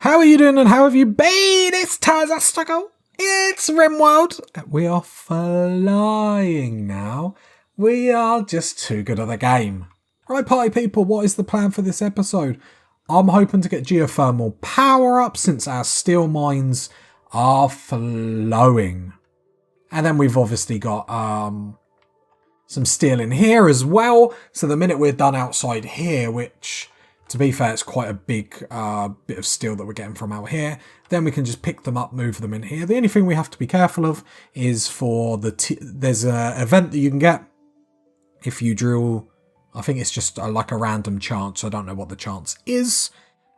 How are you doing and how have you been? It's Tazastical. It's Rimworld. We are flying now. We are just too good at the game. Right, party people, what is the plan for this episode? I'm hoping to get geothermal power up since our steel mines are flowing. And then we've obviously got some steel in here as well. So the minute we're done outside here, which to be fair, it's quite a big bit of steel that we're getting from out here, then we can just pick them up, move them in here. The only thing we have to be careful of is for there's an event that you can get if you drill. I think it's just like a random chance. I don't know what the chance is.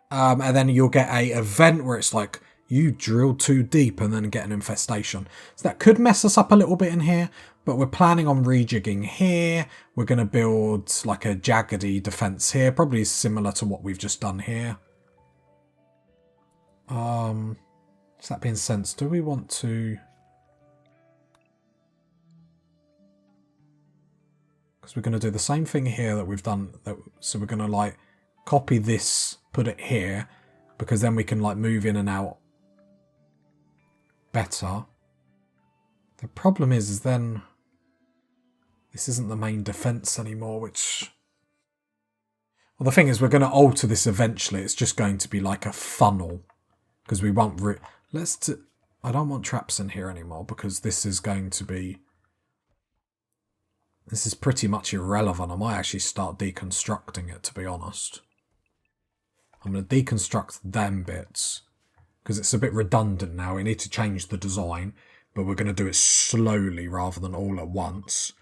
And then you'll get a event where it's like you drill too deep and then get an infestation. So that could mess us up a little bit in here, but we're planning on rejigging here. We're going to build like a jaggedy defense here, probably similar to what we've just done here. So that being said, do we want to... Because we're going to do the same thing here that we've done. So we're going to like copy this, put it here, because then we can like move in and out better. The problem is then this isn't the main defense anymore, which... Well, the thing is we're going to alter this eventually. It's just going to be like a funnel because we won't... I don't want traps in here anymore because this is going to be... This is pretty much irrelevant. I might actually start deconstructing it, to be honest. I'm going to deconstruct them bits because it's a bit redundant now. We need to change the design, but we're going to do it slowly rather than all at once.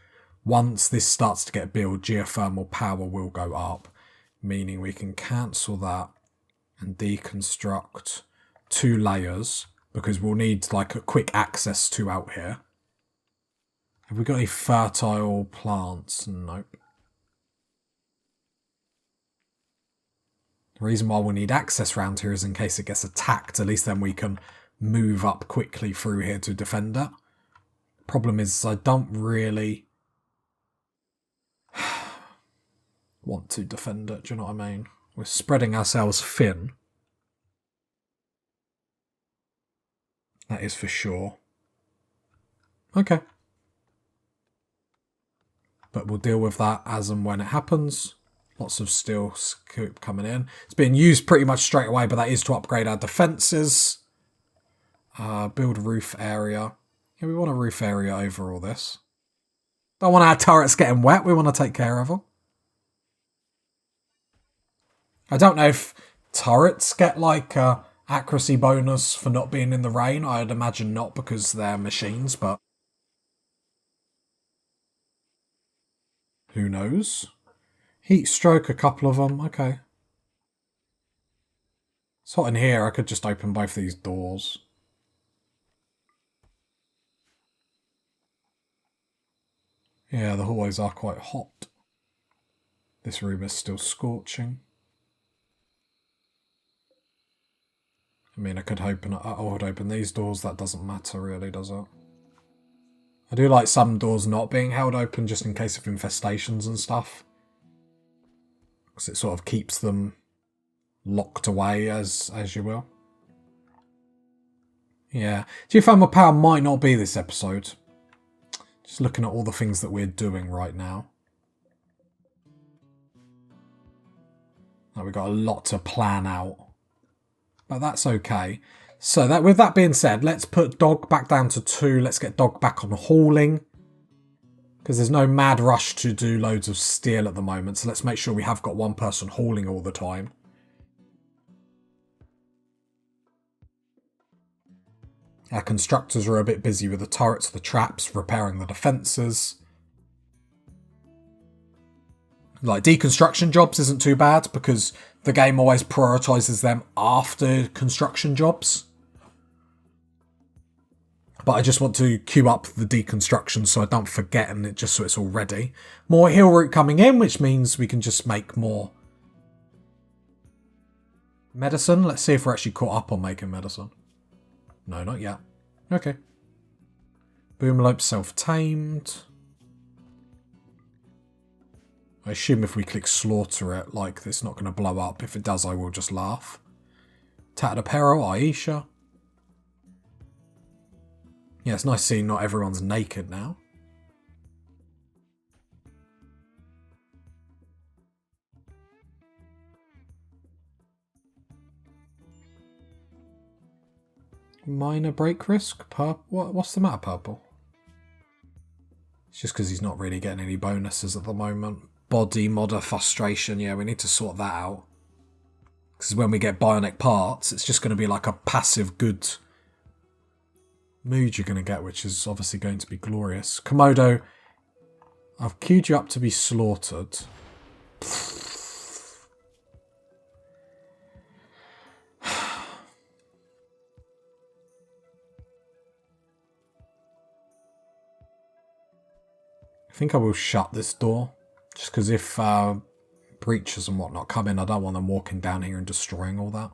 Once this starts to get built, geothermal power will go up, meaning we can cancel that and deconstruct 2 layers because we'll need like a quick access to out here. Have we got any fertile plants? Nope. The reason why we need access around here is in case it gets attacked. At least then we can move up quickly through here to defend it. Problem is I don't really want to defend it. Do you know what I mean? We're spreading ourselves thin. That is for sure. Okay. But we'll deal with that as and when it happens. Lots of steel scoop coming in. It's being used pretty much straight away, but that is to upgrade our defences. Build roof area. Yeah, we want a roof area over all this. Don't want our turrets getting wet. We want to take care of them. I don't know if turrets get like a accuracy bonus for not being in the rain. I'd imagine not because they're machines, but who knows? Heat stroke, a couple of them. Okay. It's hot in here. I could just open both these doors. Yeah, the hallways are quite hot. This room is still scorching. I mean, I could open these doors. That doesn't matter really, does it? I do like some doors not being held open just in case of infestations and stuff. Because it sort of keeps them locked away as you will. Yeah. Geothermal power might not be this episode. Just looking at all the things that we're doing right now. Now we've got a lot to plan out. But that's okay. So that with that being said, let's put dog back down to 2. Let's get dog back on hauling. Because there's no mad rush to do loads of steel at the moment. So let's make sure we have got one person hauling all the time. Our constructors are a bit busy with the turrets, the traps, repairing the defences. Like deconstruction jobs isn't too bad because the game always prioritises them after construction jobs. But I just want to queue up the deconstruction so I don't forget and it just so it's all ready. More hill root coming in, which means we can just make more medicine. Let's see if we're actually caught up on making medicine. No, not yet. Okay. Boomlope self-tamed. I assume if we click slaughter it, like, it's not going to blow up. If it does, I will just laugh. Tattered Apparel, Aisha. Yeah, it's nice seeing not everyone's naked now. Minor break risk? What's the matter, Purple? It's just because he's not really getting any bonuses at the moment. Body modder frustration. Yeah, we need to sort that out. Because when we get bionic parts, it's just going to be like a passive good mood you're going to get, which is obviously going to be glorious. Komodo, I've queued you up to be slaughtered. I think I will shut this door, just because if breaches and whatnot come in, I don't want them walking down here and destroying all that.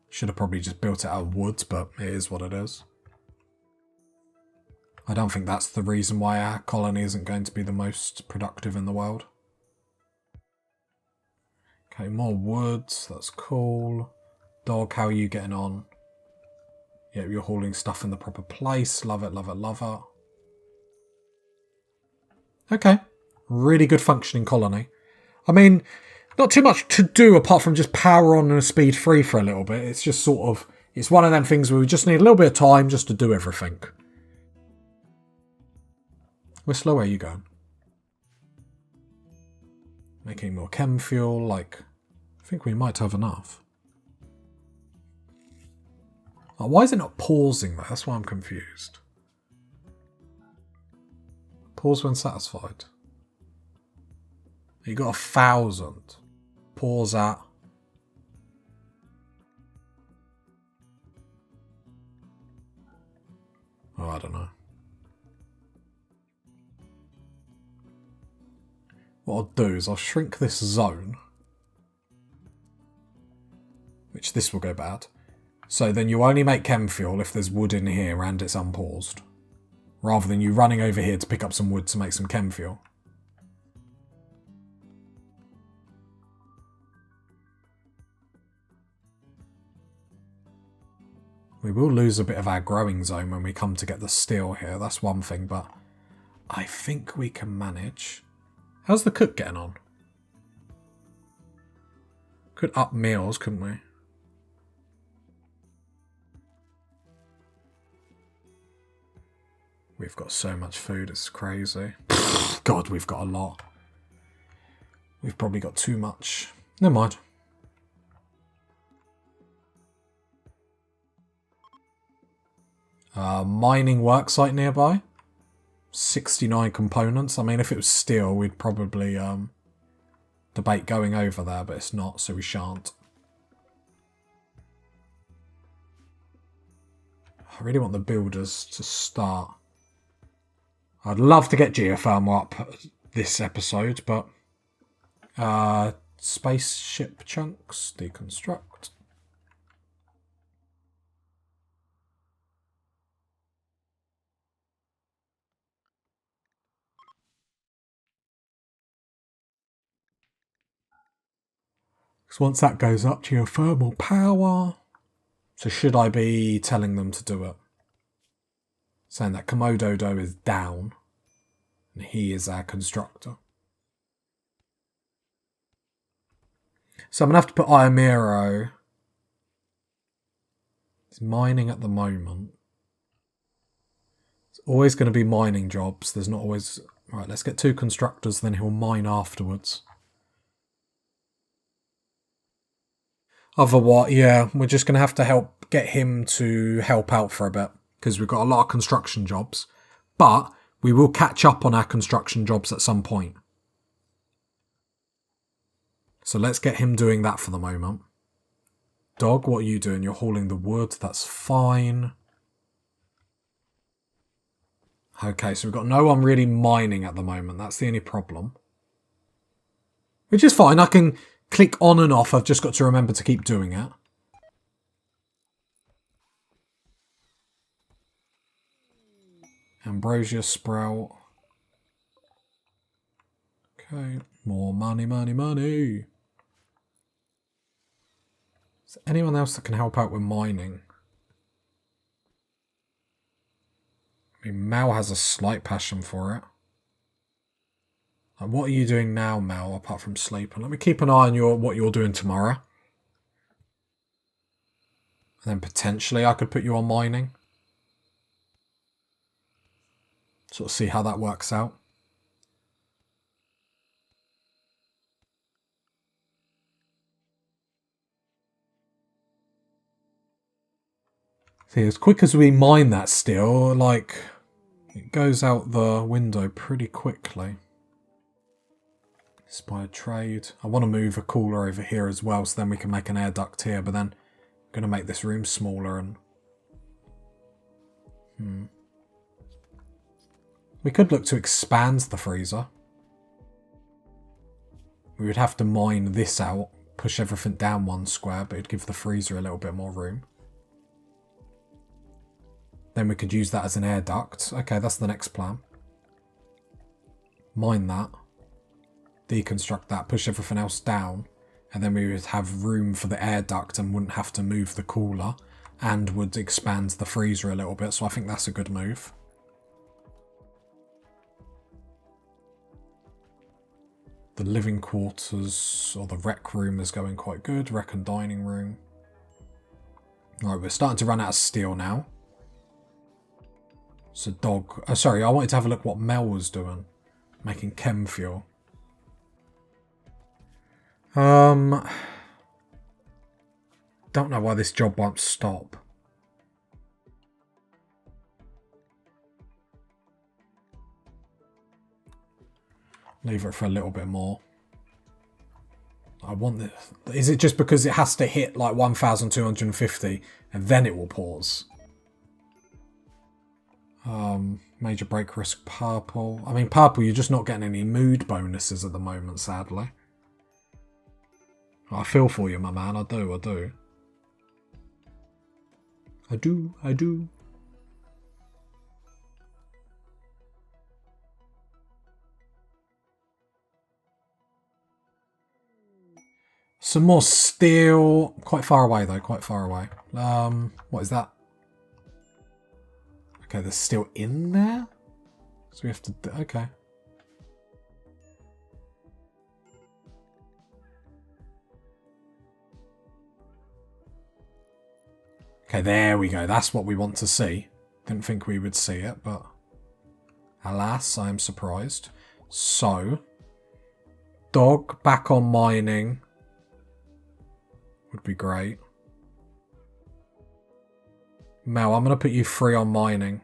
Should have probably just built it out of wood, but it is what it is. I don't think that's the reason why our colony isn't going to be the most productive in the world. Okay, more woods, that's cool. Dog, how are you getting on? Yeah, you're hauling stuff in the proper place. Love it, love it, love it. Okay, really good functioning colony. I mean, not too much to do apart from just power on and a speed 3 for a little bit. It's just sort of, it's one of them things where we just need a little bit of time just to do everything. Whistler, where are you going? Making more chem fuel, like, I think we might have enough. Oh, why is it not pausing though? That's why I'm confused. Pause when satisfied. You got 1,000. Pause at. Oh, I don't know. What I'll do is I'll shrink this zone. Which this will go bad. So then you only make chem fuel if there's wood in here and it's unpaused. Rather than you running over here to pick up some wood to make some chem fuel. We will lose a bit of our growing zone when we come to get the steel here. That's one thing, but I think we can manage. How's the cook getting on? Could up meals, couldn't we? We've got so much food, it's crazy. God, we've got a lot. We've probably got too much. Never mind. Mining worksite nearby. 69 components. I mean, if it was steel, we'd probably debate going over there, but it's not, so we shan't. I really want the builders to start. I'd love to get geothermal up this episode, but spaceship chunks, deconstruct. Because once that goes up, geothermal power. So should I be telling them to do it? Saying that Komodo Do is down. And he is our constructor. So I'm going to have to put Iamiro. He's mining at the moment. It's always going to be mining jobs. There's not always... Right, let's get 2 constructors, then he'll mine afterwards. Otherwise, yeah, we're just going to have to get him to help out for a bit. Because we've got a lot of construction jobs. But we will catch up on our construction jobs at some point. So let's get him doing that for the moment. Dog, what are you doing? You're hauling the wood. That's fine. Okay, so we've got no one really mining at the moment. That's the only problem. Which is fine. I can click on and off. I've just got to remember to keep doing it. Ambrosia sprout. Okay, more money, money, money. Is there anyone else that can help out with mining? I mean, Mel has a slight passion for it. And what are you doing now, Mel, apart from sleeping? Let me keep an eye on what you're doing tomorrow. And then potentially I could put you on mining. Sort of see how that works out. See, as quick as we mine that steel, like, it goes out the window pretty quickly. Inspired trade. I want to move a cooler over here as well, so then we can make an air duct here, but then I'm going to make this room smaller and... We could look to expand the freezer. We would have to mine this out, push everything down one square, but it'd give the freezer a little bit more room. Then we could use that as an air duct. Okay, that's the next plan. Mine that. Deconstruct that, push everything else down, and then we would have room for the air duct and wouldn't have to move the cooler, and would expand the freezer a little bit, so I think that's a good move. The living quarters, or the rec room, is going quite good. Rec and dining room. Alright, we're starting to run out of steel now. So dog... Oh, sorry, I wanted to have a look what Mel was doing. Making chem fuel. Don't know why this job won't stop. Leave it for a little bit more. I want this. Is it just because it has to hit like 1,250 and then it will pause? Major break risk purple. I mean, purple, you're just not getting any mood bonuses at the moment, sadly. I feel for you, my man. I do. I do. Some more steel. Quite far away, though. Quite far away. What is that? Okay, there's steel in there? So we have to... Okay. Okay, there we go. That's what we want to see. Didn't think we would see it, but... Alas, I am surprised. So... Dog back on mining... would be great. Mel, I'm going to put you free on mining.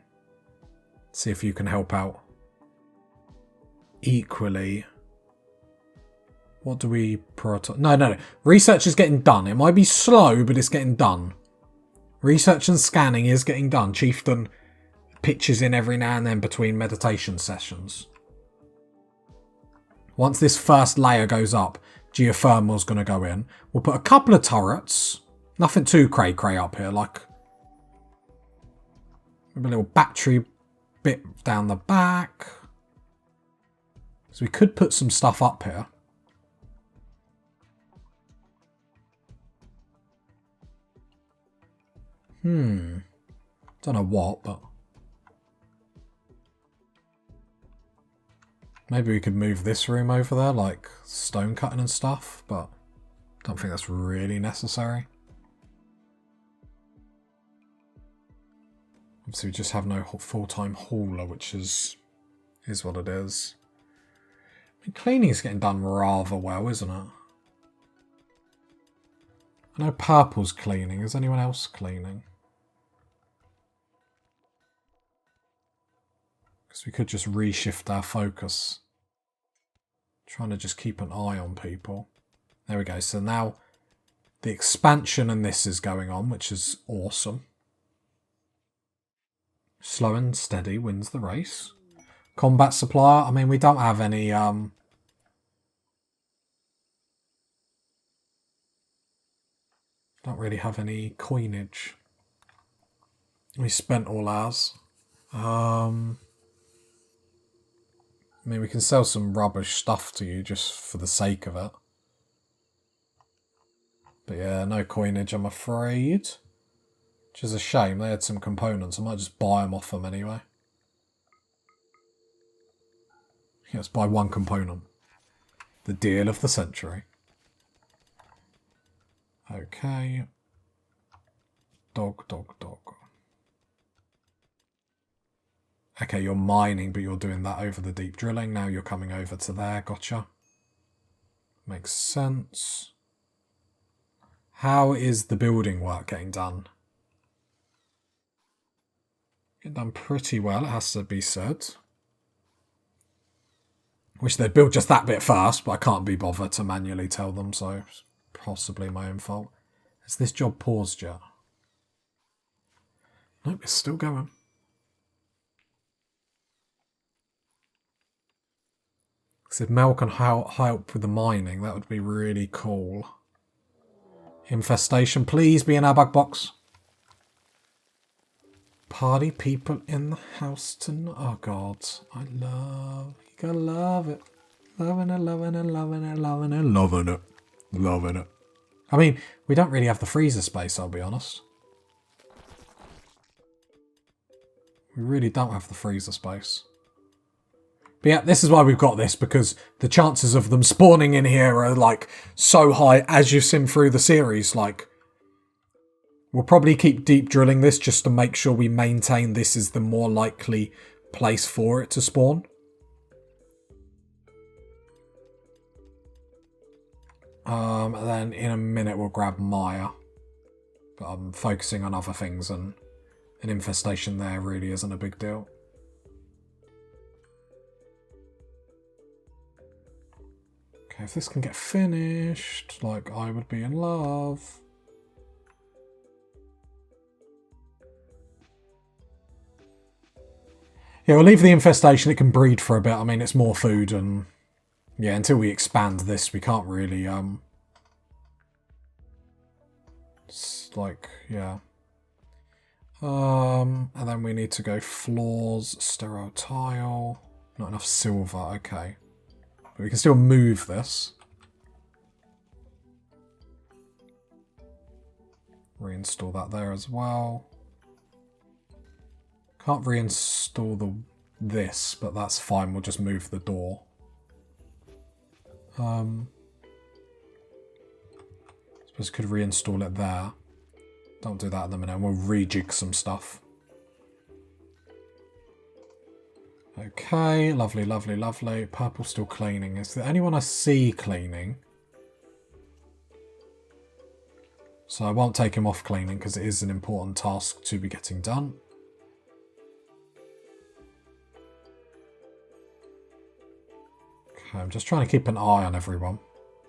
See if you can help out. Equally... What do we prioritize? No. Research is getting done. It might be slow, but it's getting done. Research and scanning is getting done. Chieftain pitches in every now and then between meditation sessions. Once this first layer goes up, geothermal's going to go in. We'll put a couple of turrets. Nothing too cray-cray up here, like a little battery bit down the back. So we could put some stuff up here. Don't know what, but... Maybe we could move this room over there, like stone cutting and stuff, but don't think that's really necessary. Obviously we just have no full-time hauler, which is what it is. I mean, cleaning's getting done rather well, isn't it? I know purple's cleaning. Is anyone else cleaning? Because we could just reshift our focus. Trying to just keep an eye on people. There we go. So now the expansion and this is going on, which is awesome. Slow and steady wins the race. Combat supplier. I mean, we don't have any... Don't really have any coinage. We spent all ours. I mean, we can sell some rubbish stuff to you just for the sake of it. But yeah, no coinage, I'm afraid. Which is a shame. They had some components. I might just buy them off them anyway. Let's buy one component. The deal of the century. Okay. Dog. Okay, you're mining, but you're doing that over the deep drilling. Now you're coming over to there. Gotcha. Makes sense. How is the building work getting done? Getting done pretty well, it has to be said. Wish they'd built just that bit fast, but I can't be bothered to manually tell them, so it's possibly my own fault. Has this job paused yet? Nope, it's still going. Because if Mel can help with the mining, that would be really cool. Infestation, please be in our bug box. Party people in the house tonight. Oh god, I love. You gotta love it. Loving it, loving it, loving it, loving it, loving it, loving it. I mean, we don't really have the freezer space, I'll be honest. We really don't have the freezer space. But yeah, this is why we've got this, because the chances of them spawning in here are like so high as you sim through the series. Like, we'll probably keep deep drilling this just to make sure we maintain this is the more likely place for it to spawn. And then in a minute we'll grab Maya. But I'm focusing on other things, and an infestation there really isn't a big deal. Okay, if this can get finished, like, I would be in love. Yeah, we'll leave the infestation. It can breed for a bit. I mean, it's more food, and yeah, until we expand this, we can't really, it's like, yeah. And then we need to go floors, sterile tile. Not enough silver, okay. But we can still move this. Reinstall that there as well. Can't reinstall this, but that's fine. We'll just move the door. Suppose could reinstall it there. Don't do that at the minute. We'll rejig some stuff. Okay, lovely, lovely, lovely. Purple still cleaning. Is there anyone I see cleaning? So I won't take him off cleaning because it is an important task to be getting done. Okay, I'm just trying to keep an eye on everyone.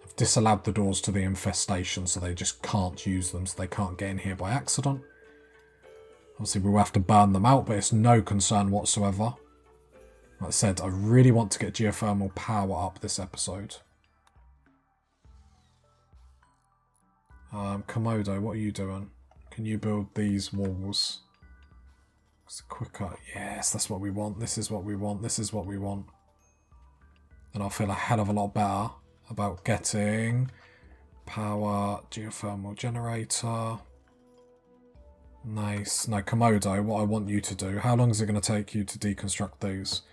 I've disallowed the doors to the infestation so they just can't use them, so they can't get in here by accident. Obviously we'll have to burn them out, but it's no concern whatsoever. Like I said, I really want to get geothermal power up this episode. Komodo, what are you doing? Can you build these walls? It's quicker. Yes, that's what we want. This is what we want. This is what we want. And I'll feel a hell of a lot better about getting power, geothermal generator. Nice. No, Komodo, what I want you to do, how long is it going to take you to deconstruct these?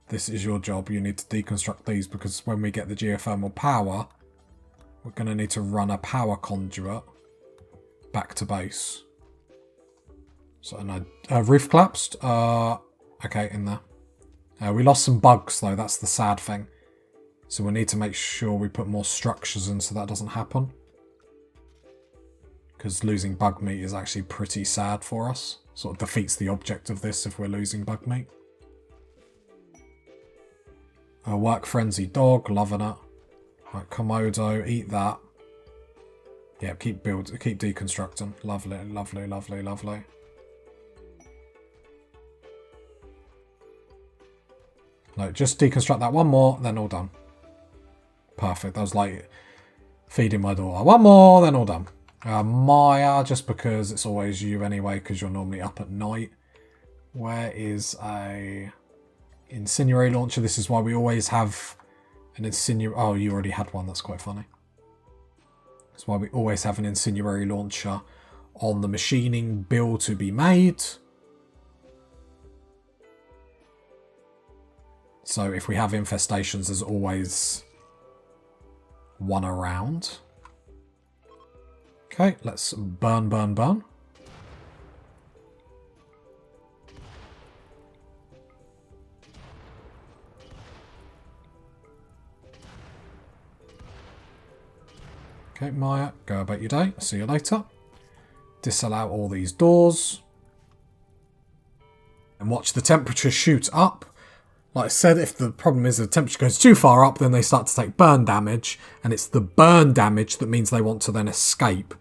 This is your job. You need to deconstruct these because when we get the geothermal power, we're going to need to run a power conduit back to base. So, no, roof collapsed. Okay, in there. We lost some bugs though, that's the sad thing. So we need to make sure we put more structures in so that doesn't happen. Because losing bug meat is actually pretty sad for us. Sort of defeats the object of this if we're losing bug meat. Work frenzy dog, loving it. Right, Komodo, eat that. Yeah, keep deconstructing. Lovely, lovely, lovely, lovely. No, just deconstruct that one more, then all done. Perfect. That was like feeding my daughter. One more, then all done. Maya, just because it's always you anyway, because you're normally up at night. Where is a incendiary launcher? This is why we always have an incendiary. Oh, you already had one. That's quite funny. That's why we always have an incendiary launcher on the machining bill to be made. So if we have infestations, there's always one around. Okay, let's burn, burn, burn. Okay, Maya, go about your day. See you later. Disallow all these doors. And watch the temperature shoot up. Like I said, if the problem is the temperature goes too far up, then they start to take burn damage. And it's the burn damage that means they want to then escape.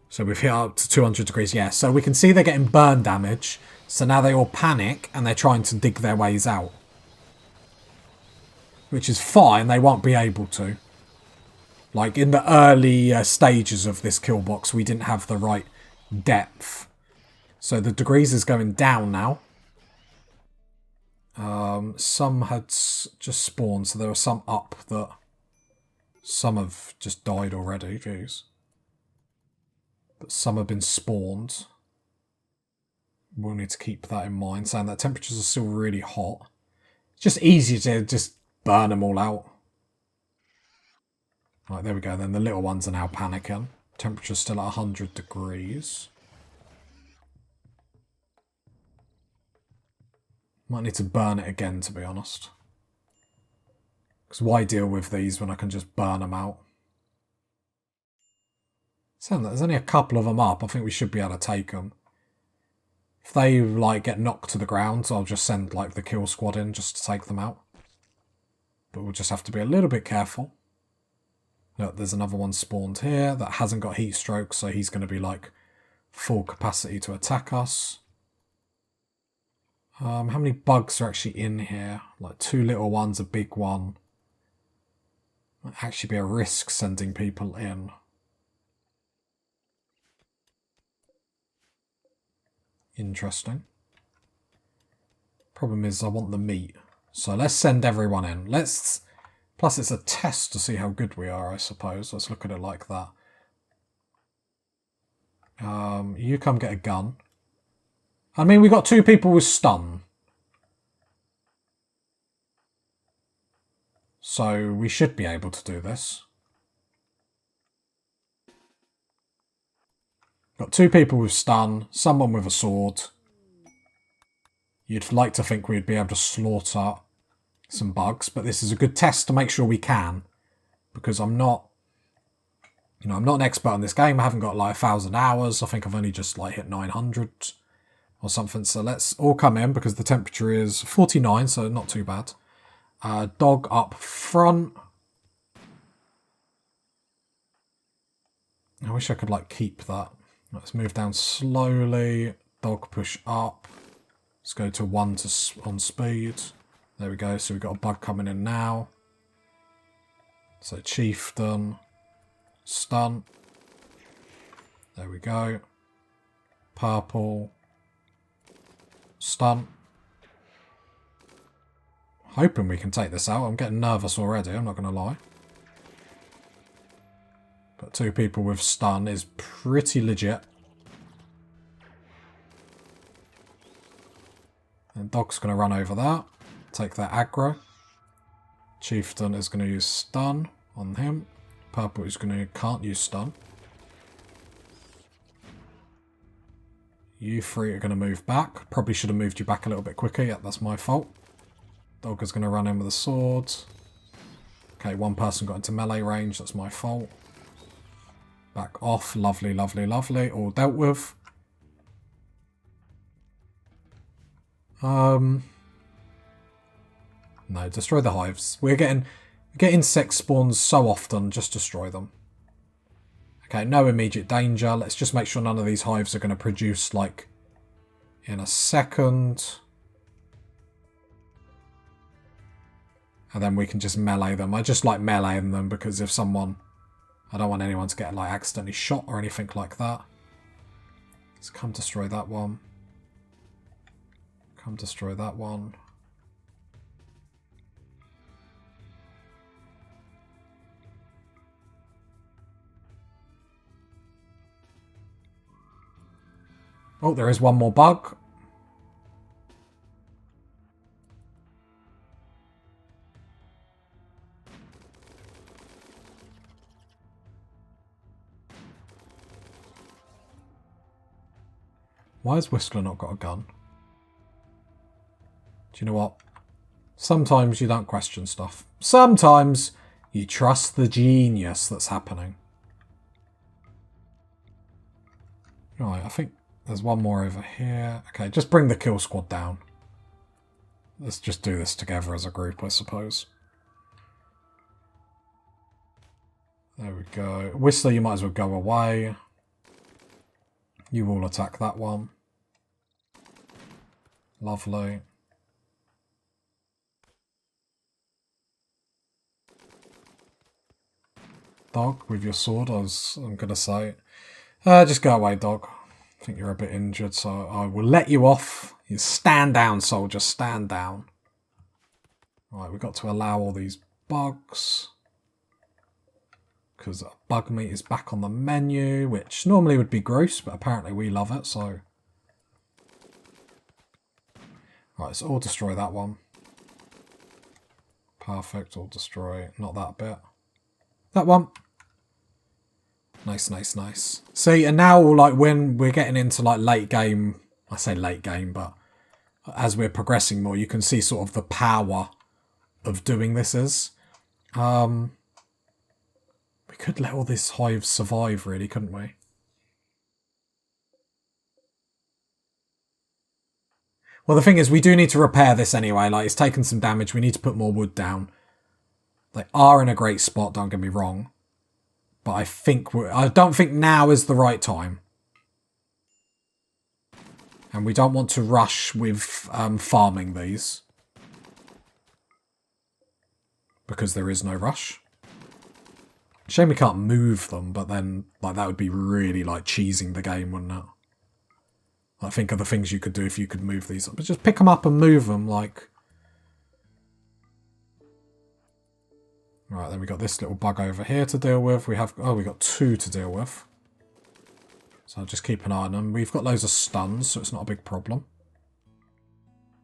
So we've hit up to 200 degrees. Yeah, so we can see they're getting burn damage. So now they all panic and they're trying to dig their ways out. Which is fine. They won't be able to. Like, in the early stages of this kill box, we didn't have the right depth. So the degrees is going down now. Some had just spawned, so there are some up that... Some have just died already, jeez. But some have been spawned. We'll need to keep that in mind, saying that temperatures are still really hot. It's just easier to just burn them all out. Right, there we go. Then the little ones are now panicking. Temperature's still at 100 degrees. Might need to burn it again, to be honest. Because why deal with these when I can just burn them out? So there's only a couple of them up. I think we should be able to take them. If they, like, get knocked to the ground, I'll just send, like, the kill squad in just to take them out. But we'll just have to be a little bit careful. Look, there's another one spawned here that hasn't got heat stroke, so he's going to be like full capacity to attack us. How many bugs are actually in here? Like 2 little ones, a big one. Might actually be a risk sending people in. Interesting. Problem is I want the meat. So let's send everyone in. Plus, it's a test to see how good we are, I suppose. Let's look at it like that. You come get a gun. I mean, we got 2 people with stun. So we should be able to do this. Got 2 people with stun, someone with a sword. You'd like to think we'd be able to slaughter some bugs, but this is a good test to make sure we can, because I'm not, I'm not an expert on this game. I haven't got like 1,000 hours. I think I've only just like hit 900 or something. So let's all come in because the temperature is 49, so not too bad. Dog up front. I wish I could like keep that. Let's move down slowly. Dog push up. Let's go to 1 on speed. There we go, so we've got a bug coming in now. So chieftain, stun. There we go. Purple, stun. Hoping we can take this out. I'm getting nervous already, I'm not going to lie. But 2 people with stun is pretty legit. And dog's going to run over that. Take that aggro. Chieftain is going to use stun on him. Purple is can't use stun. You 3 are going to move back. Probably should have moved you back a little bit quicker. Yeah, that's my fault. Dog is going to run in with a sword. Okay, 1 person got into melee range. That's my fault. Back off. Lovely, lovely, lovely. All dealt with. No, destroy the hives. We get insect spawns so often, just destroy them. Okay, no immediate danger. Let's just make sure none of these hives are going to produce, like, in a second. And then we can just melee them. I just like meleeing them because if someone... I don't want anyone to get, like, accidentally shot or anything like that. Let's come destroy that one. Come destroy that one. Oh, there is one more bug. Why has Whistler not got a gun? Do you know what? Sometimes you don't question stuff. Sometimes you trust the genius that's happening. Right, I think there's one more over here. Okay, just bring the kill squad down. Let's just do this together as a group, I suppose. There we go. Whistler, you might as well go away. You all attack that one. Lovely. Dog, with your sword, I'm going to say. Just go away, dog. I think you're a bit injured, so I will let you off. You stand down, soldier, stand down. Right, we've got to allow all these bugs. Because bug meat is back on the menu, which normally would be gross, but apparently we love it, so... Right, so all destroy that one. Perfect, all destroy. Not that bit. That one. Nice, nice, nice. See, and now, like, when we're getting into, like, late game... I say late game, but... As we're progressing more, you can see sort of the power of doing this is. We could let all this hive survive, really, couldn't we? Well, the thing is, we do need to repair this anyway. Like, it's taken some damage. We need to put more wood down. They are in a great spot, don't get me wrong. But I don't think now is the right time. And we don't want to rush with farming these. Because there is no rush. Shame we can't move them, but then like that would be really like cheesing the game, wouldn't it? I think of the things you could do if you could move these. But just pick them up and move them, like... Right, then we got this little bug over here to deal with. We got 2 to deal with. So I'll just keep an eye on them. We've got loads of stuns, so it's not a big problem.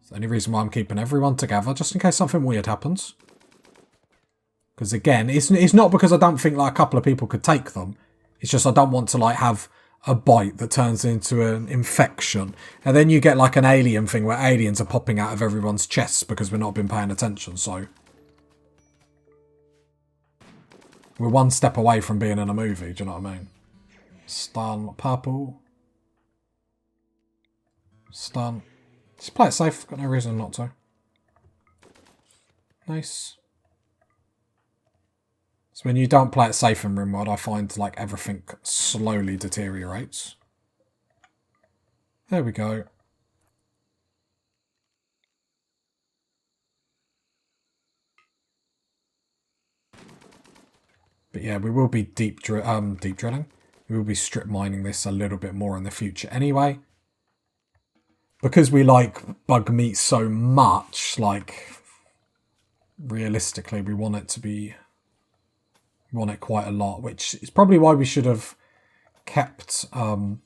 It's the only reason why I'm keeping everyone together, just in case something weird happens. Because again, it's not because I don't think like a couple of people could take them. It's just I don't want to like have a bite that turns into an infection. And then you get like an alien thing where aliens are popping out of everyone's chests because we've not been paying attention, so... We're one step away from being in a movie, do you know what I mean? Stun, purple. Stun. Just play it safe, got no reason not to. Nice. So when you don't play it safe in Rimworld, I find like everything slowly deteriorates. There we go. But yeah, we will be deep drilling. We will be strip mining this a little bit more in the future anyway. Because we like bug meat so much, like realistically we want it to be... We want it quite a lot, which is probably why we should have kept some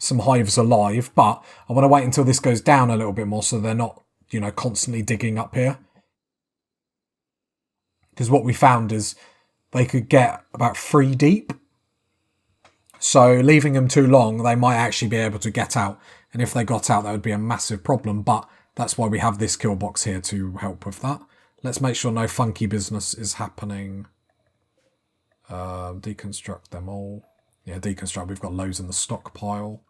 hives alive, but I want to wait until this goes down a little bit more so they're not, you know, constantly digging up here. Because what we found is they could get about 3 deep. So leaving them too long, they might actually be able to get out. And if they got out, that would be a massive problem. But that's why we have this kill box here to help with that. Let's make sure no funky business is happening. Deconstruct them all. Yeah, deconstruct. We've got loads in the stockpile.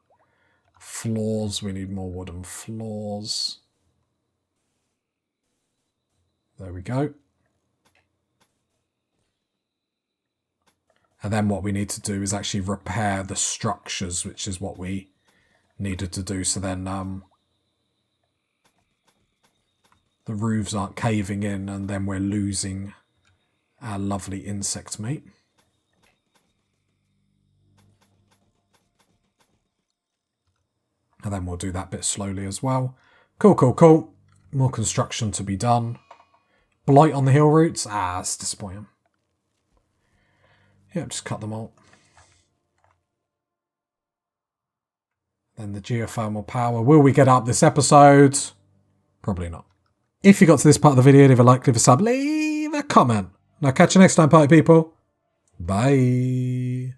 Floors. We need more wooden floors. There we go. And then what we need to do is actually repair the structures, which is what we needed to do. So then the roofs aren't caving in and then we're losing our lovely insect meat. And then we'll do that bit slowly as well. Cool, cool, cool. More construction to be done. Blight on the hill roots. Ah, that's disappointing. Yep, just cut them all. than the geothermal power. Will we get up this episode? Probably not. If you got to this part of the video, leave a like, leave a sub, leave a comment. And I'll catch you next time, party people. Bye.